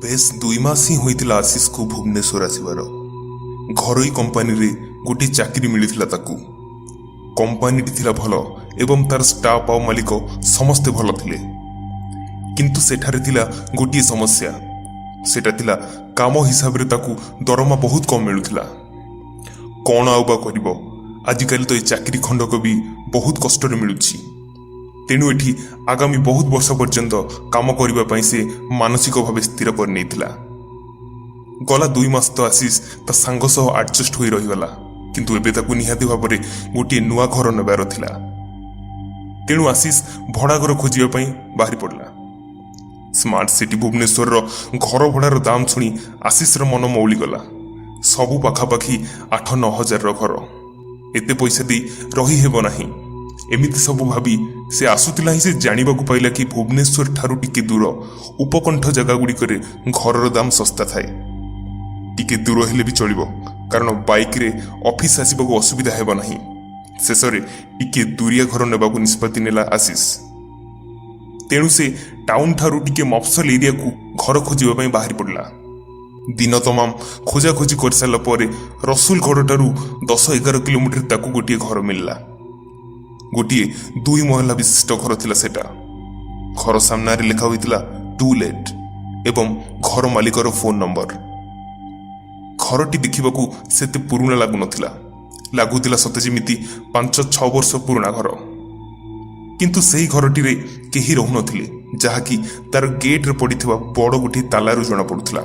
Base 2 मास ही होइतिला आशीष को Bhubaneswar आसबार घरोई company रे गोटे चाकरी मिलिथिला ताकू। कंपानीटी थिला भल एवं तार स्टाफ और मालिक समस्ते भल थिले, किंतु सेठारे थिला गोटे समस्या। सेटा थिला काम हिसाब रे ताकू दरमा बहुत कम मिलुथिला। कौन आउबा करिवो, आजिकाली तो ये चाकरी खंडक भी बहुत कष्ट मिलुछि। तेणु एठी आगामी बहुत वर्ष पर्यंत काम करबा पई से मानसिक भाव स्थिर कर नेइथिला। गला 2 मास तो आशीष ता सांग सह एडजस्ट होई रहिगला, किंतु एबे ताकू निहाती भाबरे गोटे नुआ घर नेबार थिला। तेणु आशीष भड़ा घर खोजिबा पई बाहरी पड़ला। स्मार्ट सिटी भुवनेश्वर घर भड़ार दाम शुणी आशीष मन मौली गला। सबु पाखापाखी 8-9 हजार घर, एते पैसा दी रही हेबो नाही। एमिति सब भावी से आसुतिला ही से जानिबाकू पाइला कि भुवनेश्वर ठारू टिके दूर उपकंठ जगह गुड़िकरे घरर दाम सस्ता थाए। टिके दूर हेले भी चलिबो, कारण बाइक रे ऑफिस आसिबाकू असुविधा हेबो नाही। शेषरे टिके दूरिया घर नेबाकू निष्पत्ति नेला आशीष। तेणु से टाउन ठारू टिके मफसल एरिया को घर खोजिबा पई बाहरी पड़ला। दिन तमाम खोजा खोजी कर सारा पर रसुलगढ़ ठारू 10-11 किलोमीटर ताकू गोटे घर मिलला। गोटे 2 महला विशिष्ट घर थिला सेटा। घर सामना रे लिखा होइतिला टू लेट एवं घर मालिकर फोन नंबर। घरटी देखिबाकू सेते पुराना लागु नथिला, लागुतिला सते जेमिति 5-6 वर्ष पुराना घर। किंतु सेही घरटी रे केही रहु नथिले, जहाकी तार गेट रे पड़िथिबा बड़ गोटे तालारु जणा पडुथला।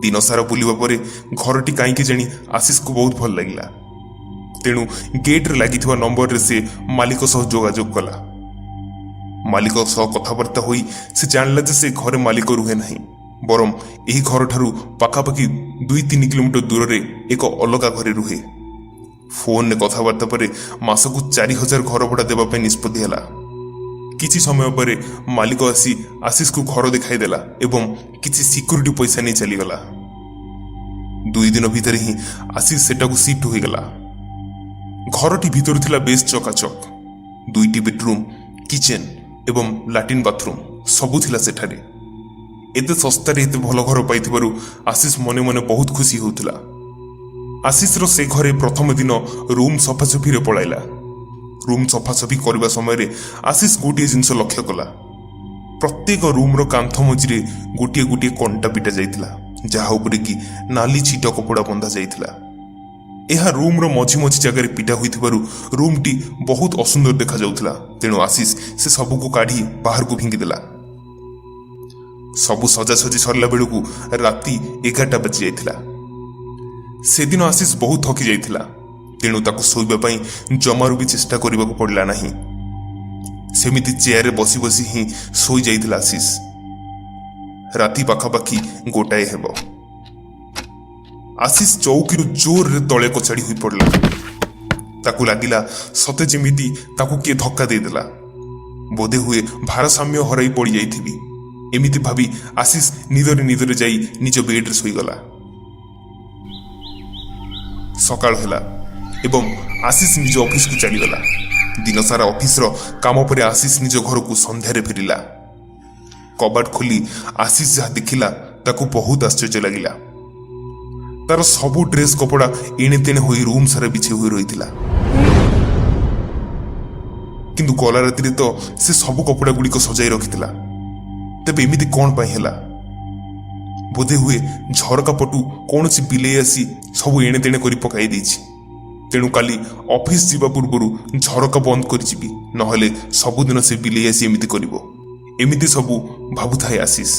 दिन सारा बुलिबा परे घरटी काईके जानी आशीष को बहुत भल लागिला। तेणु गेट रे लागिथिबा नंबर रे से मालिक सह जोगाजोग कला। मालिक सह कथबार्ता होई से जानला जे से घरे मालिक रुहे नहीं, बरम एही घर ठारू पाखापाखि 2-3 किलोमीटर दूर रे एक अलगा घरे रुहे। फोन ने कथबार्ता परे मासकू 4000 घर भड़ा देबा पे निष्पत्ति हला। किछि समय परे मालिक आसी आशीष को घर दिखाई देला एवं किछि सिक्योरिटी पैसा नहीं चली गला। 2 दिन भीतर ही आशीष सेटा को शिफ्ट होई गला। घरटी भीतर थिला बेस चकाचक। 2टी बेडरूम, किचेन एवं लैट्रिन बाथरूम सबु थिला सेठारे। एते सस्तारे एते भल घर पाइथिबारु आशीष मने मने बहुत खुशी होउथिला। आशीष रो से घरे प्रथम दिन रूम सफासफी रे पळाइला। रूम सफासफी करबा समय रे आशीष गोटे जिंस लक्ष्य कला। प्रत्येक रूम रो कांथ मझिरे गोटे गोटे कंटा पिटा जाइथिला, जहा उपरे कि नाली छीट कपड़ा बंधा जाइथिला। एहा रूम रो मझी मझी जगह पिटा होइथिबारु रूमटी बहुत असुंदर देखा जाउथिला। तेणु आशीष से सबु को काढ़ी बाहर को भिंगी देला। सबु सजासजी सरला बेलू राति 11टा बजी जाइथिला। सेदिन आशीष बहुत थकी जाइथिला, तेणु ताकू सोइबा पई जमारू भी चेष्टा करबाकू पड़ला नाही। सेमिति चेयर बसी बसी ही सोई जाइथिला आशीष। राति पाखापाखि गोटाए हेबो। आशीष चौकी जोर रे तले कचाड़ी हुई पड़ला। ताकू लागिला सते जेमिति ताकू किए धक्का दे देला। बोधे हुए भारसाम्य हराई पड़ी जाइथिबी, एमिति भाबी आशीष निदरे जाई निज बेड रे सोई गला। सकाळ होला एवं आशीष निज ऑफिस को चली गला। दिन सारा ऑफिस रो काम परे आशीष निज घर को संध्यारे फेरिला। कबाट खोली आशीष जहा देखिला ताकू बहुत आश्चर्य लागिला। तार सबू ड्रेस कपड़ा एणे तेणे होई रूम सारा बिछे होई रहिथिला। किंतु गला राति तो से सबू कपड़ा गुड़ी को सजाई रखिथिला। तबे एमिति कोन पाई हैला? बोधे हुए झरका पटू कौन सी बिले आसी सबू एणे तेणे करी पकाई देछि। तेणु काली ऑफिस जीवा पूर्वरु झरका बंद कर जीवी, नहले सबुदिन से बिले आसी एमिति करिवो। एमिति सबू भाबुथाए आशीष।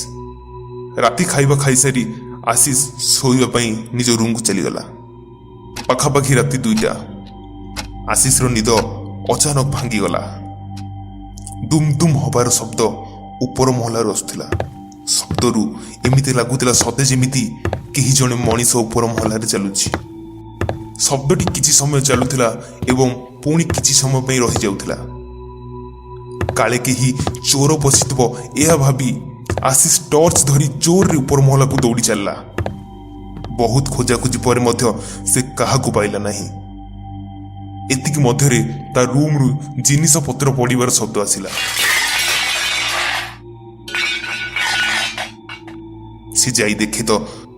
राति खाइबा खाइसारी आशीष सोइबा पई निज रूम को चलीगला। पाखापाखि राति 2टा। आशीष रो निद अचानक भांगीगला। दुम दुम हबार शब्द ऊपर महलार आसुथिला। शब्दरू एमिति लागुतिला सते जेमिति केही जणे मनीष ऊपर महलार चलुछि। शब्दटी किछि समय चलुथिला एवं पुणी किछि समय पई रहि जाउथिला। काले केही चोर पसितबो एहा भाबी आशीष टॉर्च धरी जोर रे ऊपर महला को दौड़ी चलला। बहुत खोजाखोजी पर मध्य से काहाकू पाइला नाही। एतिक मध्यरे ता रूम रु जिनिस पत्र पड़िबार शब्द आसिला। ସେ ଯାଇ ଦେଖେ ତ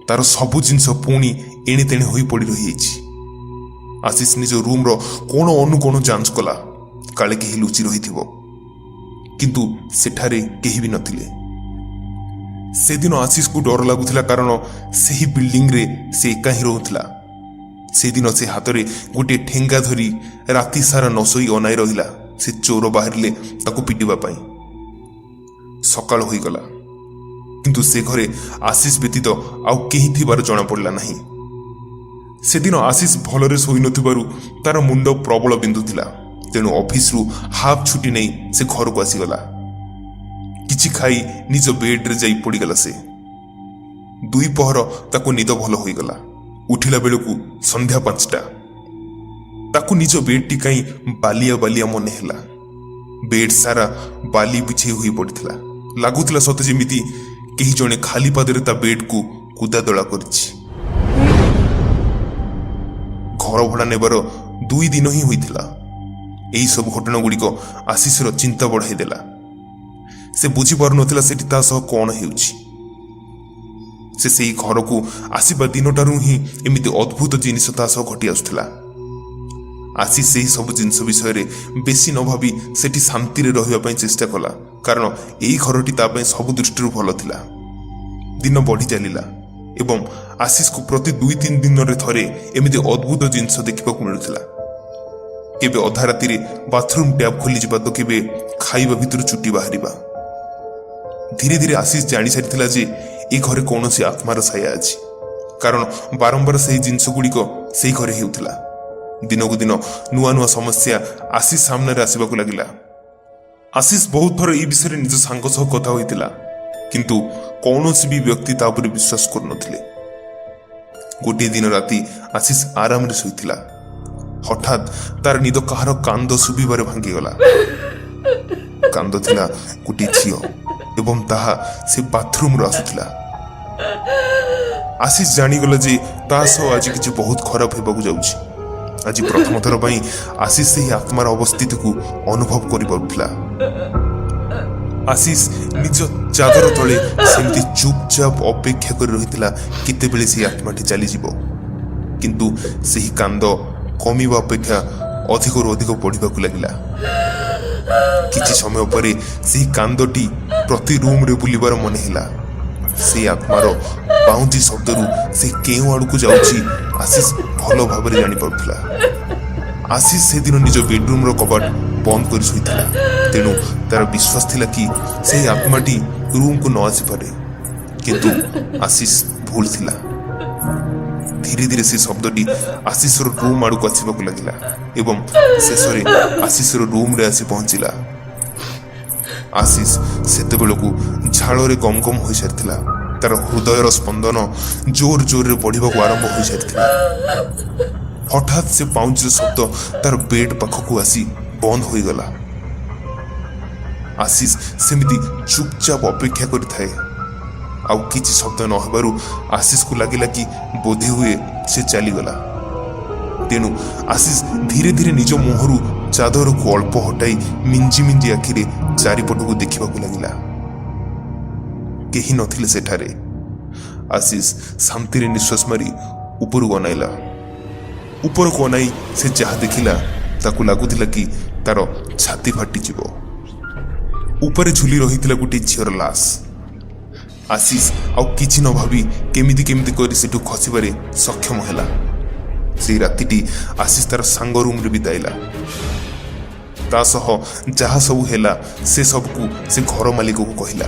ତାର ସବୁ ଜିନିଷ ପୁଣି ଏଣେତେଣେ ହୋଇ ପଡ଼ି ରହିଯାଇଛି। ଆଶିଷ ନିଜ ରୁମ୍ର କୋଣ ଅନୁକୋଣ ଯାଞ୍ଚ କଲା, କାଳେ କେହି ଲୁଚି ରହିଥିବ, କିନ୍ତୁ ସେଠାରେ କେହି ବି ନଥିଲେ। ସେଦିନ ଆଶିଷକୁ ଡର ଲାଗୁଥିଲା, କାରଣ ସେହି ବିଲ୍ଡିଂରେ ସେ ଏକା ହିଁ ରହୁଥିଲା। ସେଦିନ ସେ ହାତରେ ଗୋଟିଏ ଠେଙ୍ଗା ଧରି ରାତି ସାରା ନ ଶୋଇ ଅନାଇ ରହିଲା ସେ ଚୋର ବାହାରିଲେ ତାକୁ ପିଟିବା ପାଇଁ। ସକାଳ ହୋଇଗଲା, କିନ୍ତୁ ସେ ଘରେ ଆଶିଷ ବ୍ୟତୀତ ଆଉ କେହି ଥିବାର ଜଣାପଡ଼ିଲା ନାହିଁ। ସେଦିନ ଆଶିଷ ଭଲରେ ଶୋଇନଥିବାରୁ ତାର ମୁଣ୍ଡ ପ୍ରବଳ ବିନ୍ଧୁଥିଲା। ତେଣୁ ଅଫିସରୁ ହାଫ୍ ଛୁଟି ନେଇ ସେ ଘରକୁ ଆସିଗଲା। କିଛି ଖାଇ ନିଜ ବେଡ୍ରେ ଯାଇ ପଡ଼ିଗଲା ସେ। 2 ପହର ତାକୁ ନିଦ ଭଲ ହୋଇଗଲା। ଉଠିଲା ବେଳକୁ ସନ୍ଧ୍ୟା 5ଟା। ତାକୁ ନିଜ ବେଡ୍ଟି କାହିଁ ବାଲିଆ ବାଲିଆ ମନେ ହେଲା। ବେଡ୍ ସାରା ବାଲି ବିଛେଇ ହୋଇ ପଡ଼ିଥିଲା। ଲାଗୁଥିଲା ସତେ ଯେମିତି କେହି ଜଣେ ଖାଲି ପାଦରେ ତା ବେଡ୍କୁ କୁଦାଦଳା କରିଛି। ଘର ଭଡ଼ା ନେବାର 2 ଦିନ ହିଁ ହୋଇଥିଲା। ଏହି ସବୁ ଘଟଣା ଗୁଡ଼ିକ ଆଶିଷର ଚିନ୍ତା ବଢ଼ାଇ ଦେଲା। ସେ ବୁଝିପାରୁନଥିଲା ସେଠି ତା ସହ କ'ଣ ହେଉଛି। ସେ ସେଇ ଘରକୁ ଆସିବା ଦିନଠାରୁ ହିଁ ଏମିତି ଅଦ୍ଭୁତ ଜିନିଷ ତା ସହ ଘଟି ଆସୁଥିଲା। ଆଶିଷ ସେହି ସବୁ ଜିନିଷ ବିଷୟରେ ବେଶୀ ନ ଭାବି ସେଠି ଶାନ୍ତିରେ ରହିବା ପାଇଁ ଚେଷ୍ଟା କଲା, କାରଣ ଏହି ଘରଟି ତା ପାଇଁ ସବୁ ଦୃଷ୍ଟିରୁ ଭଲ ଥିଲା। ଦିନ ବଢ଼ି ଚାଲିଲା ଏବଂ ଆଶିଷକୁ ପ୍ରତି 2-3 ଦିନରେ ଥରେ ଏମିତି ଅଦ୍ଭୁତ ଜିନିଷ ଦେଖିବାକୁ ମିଳୁଥିଲା। କେବେ ଅଧା ରାତିରେ ବାଥରୁମ୍ ଟ୍ୟାପ୍ ଖୋଲିଯିବା, ତ କେବେ ଖାଇବା ଭିତରୁ ଚୁଟି ବାହାରିବା। ଧୀରେ ଧୀରେ ଆଶିଷ ଜାଣିସାରିଥିଲା ଯେ ଏ ଘରେ କୌଣସି ଆତ୍ମାର ଛାୟା ଅଛି, କାରଣ ବାରମ୍ବାର ସେହି ଜିନିଷ ଗୁଡ଼ିକ ସେହି ଘରେ ହେଉଥିଲା। ଦିନକୁ ଦିନ ନୂଆ ନୂଆ ସମସ୍ୟା ଆଶିଷ ସାମ୍ନାରେ ଆସିବାକୁ ଲାଗିଲା। ଆଶିଷ ବହୁତ ଥର ଏହି ବିଷୟରେ ନିଜ ସାଙ୍ଗ ସହ କଥା ହୋଇଥିଲା, କିନ୍ତୁ କୌଣସି ବି ବ୍ୟକ୍ତି ତା ଉପରେ ବିଶ୍ୱାସ କରୁନଥିଲେ। ଗୋଟିଏ ଦିନ ରାତି ଆଶିଷ ଆରାମରେ ଶୋଇଥିଲା। ହଠାତ୍ ତାର ନିଦ କାହାର କାନ୍ଦ ଶୁଭିବାରେ ଭାଙ୍ଗିଗଲା। କାନ୍ଦ ଥିଲା ଗୋଟିଏ ଝିଅ ଏବଂ ତାହା ସେ ବାଥରୁମରୁ ଆସୁଥିଲା। ଆଶିଷ ଜାଣିଗଲା ଯେ ତା ସହ ଆଜି କିଛି ବହୁତ ଖରାପ ହେବାକୁ ଯାଉଛି। ଆଜି ପ୍ରଥମ ଥର ପାଇଁ ଆଶିଷ ସେହି ଆତ୍ମାର ଅବସ୍ଥିତିକୁ ଅନୁଭବ କରିପାରୁଥିଲା। ଆଶିଷ ନିଜ ଚାଦର ତଳେ ସେମିତି ଚୁପଚାପ ଅପେକ୍ଷା କରି ରହିଥିଲା କେତେବେଳେ ସେହି ଆତ୍ମାଟି ଚାଲିଯିବ। କିନ୍ତୁ ସେହି କାନ୍ଦ କମିବା ଅପେକ୍ଷା ଅଧିକରୁ ଅଧିକ ବଢ଼ିବାକୁ ଲାଗିଲା। କିଛି ସମୟ ପରେ ସେହି କାନ୍ଦଟି ପ୍ରତି ରୁମ୍ରେ ବୁଲିବାର ମନେ ହେଲା। ସେହି ଆତ୍ମାର ବାଉଁଜି ଶବ୍ଦରୁ ସେ କେଉଁ ଆଡ଼କୁ ଯାଉଛି ଆଶିଷ ଭଲ ଭାବରେ ଜାଣିପାରୁଥିଲା। ଆଶିଷ ସେଦିନ ନିଜ ବେଡରୁମ୍ର କବାଟ ବନ୍ଦ କରି ଶୋଇଥିଲା। ତେଣୁ ତାର ବିଶ୍ୱାସ ଥିଲା କି ସେହି ଆତ୍ମାଟି ରୁମ୍କୁ ନ ଆସିପାରେ, କିନ୍ତୁ ଆଶିଷ ଭୁଲ ଥିଲା। ଧୀରେ ଧୀରେ ସେ ଶବ୍ଦଟି ଆଶିଷର ରୁମ୍ ଆଡ଼କୁ ଆସିବାକୁ ଲାଗିଲା ଏବଂ ଶେଷରେ ଆଶିଷର ରୁମ୍ରେ ଆସି ପହଞ୍ଚିଲା। ଆଶିଷ ସେତେବେଳକୁ ଝାଳରେ ଗମ ଗମ ହୋଇସାରିଥିଲା। ତାର ହୃଦୟର ସ୍ପନ୍ଦନ ଜୋର ଜୋରରେ ବଢ଼ିବାକୁ ଆରମ୍ଭ ହୋଇସାରିଥିଲା। ହଠାତ୍ ସେ ପାଉଁଜିର ଶବ୍ଦ ତାର ବେଡ୍ ପାଖକୁ ଆସି ବନ୍ଦ ହୋଇଗଲା। ଆଶିଷ ସେମିତି ଚୁପଚାପ ଅପେକ୍ଷା କରିଥାଏ। ଆଉ କିଛି ଶବ୍ଦ ନ ହେବାରୁ ଆଶିଷକୁ ଲାଗିଲା କି ବୋଧେ ହୁଏ ସେ ଚାଲିଗଲା। ତେଣୁ ଆଶିଷ ଧୀରେ ଧୀରେ ନିଜ ମୁହଁରୁ ଚାଦରକୁ ଅଳ୍ପ ହଟାଇ ମିଞ୍ଜି ମିଞ୍ଜି ଆଖିରେ ଚାରିପଟକୁ ଦେଖିବାକୁ ଲାଗିଲା। କେହି ନଥିଲେ ସେଠାରେ। ଆଶିଷ ଶାନ୍ତିରେ ନିଶ୍ୱାସ ମାରି ଉପରକୁ ଅନାଇଲା। ଉପରକୁ ଅନାଇ ସେ ଯାହା ଦେଖିଲା ତାକୁ ଲାଗୁଥିଲା କି ତାର ଛାତି ଫାଟିଯିବ। ଉପରେ ଝୁଲି ରହିଥିଲା ଗୋଟିଏ ଝିଅର ଲାଶ। ଆଶିଷ ଆଉ କିଛି ନ ଭାବି କେମିତି କରି ସେଠୁ ଖସିବାରେ ସକ୍ଷମ ହେଲା। ସେଇ ରାତିଟି ଆଶିଷ ତାର ସାଙ୍ଗ ରୁମ୍ରେ ବିତାଇଲା। ତା ସହ ଯାହା ସବୁ ହେଲା ସେ ସବୁକୁ ସେ ଘର ମାଲିକକୁ କହିଲା।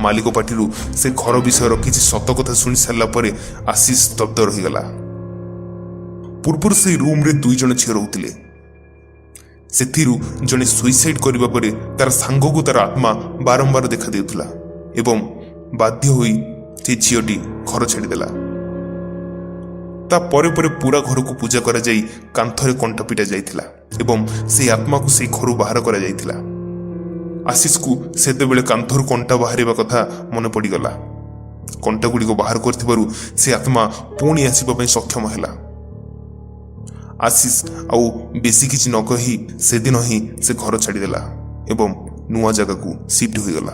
ମାଲିକ ପାଟିରୁ ସେ ଘର ବିଷୟର କିଛି ସତ କଥା ଶୁଣି ସାରିଲା ପରେ ଆଶିଷ ସ୍ତବ୍ଧ ରହିଗଲା। ପୂର୍ବରୁ ସେଇ ରୁମ୍ରେ 2 ଜଣ ଝିଅ ରହୁଥିଲେ। ସେଥିରୁ ଜଣେ ସୁଇସାଇଡ୍ କରିବା ପରେ ତାର ସାଙ୍ଗକୁ ତାର ଆତ୍ମା ବାରମ୍ବାର ଦେଖାଦେଉଥିଲା ଏବଂ ବାଧ୍ୟ ହୋଇ ସେ ଝିଅଟି ଘର ଛାଡ଼ିଦେଲା। ତା ପରେ ପରେ ପୁରା ଘରକୁ ପୂଜା କରାଯାଇ କାନ୍ଥରେ କଣ୍ଟା ପିଟା ଯାଇଥିଲା ଏବଂ ସେଇ ଆତ୍ମାକୁ ସେଇ ଘରୁ ବାହାର କରାଯାଇଥିଲା। ଆଶିଷକୁ ସେତେବେଳେ କାନ୍ଥରୁ କଣ୍ଟା ବାହାରିବା କଥା ମନେ ପଡ଼ିଗଲା। କଣ୍ଟା ଗୁଡ଼ିକ ବାହାର କରିଥିବାରୁ ସେ ଆତ୍ମା ପୁଣି ଆସିବା ପାଇଁ ସକ୍ଷମ ହେଲା। ଆଶିଷ ଆଉ ବେଶୀ କିଛି ନ କହି ସେଦିନ ହିଁ ସେ ଘର ଛାଡ଼ିଦେଲା ଏବଂ ନୂଆ ଜାଗାକୁ ସିଫ୍ଟ ହୋଇଗଲା।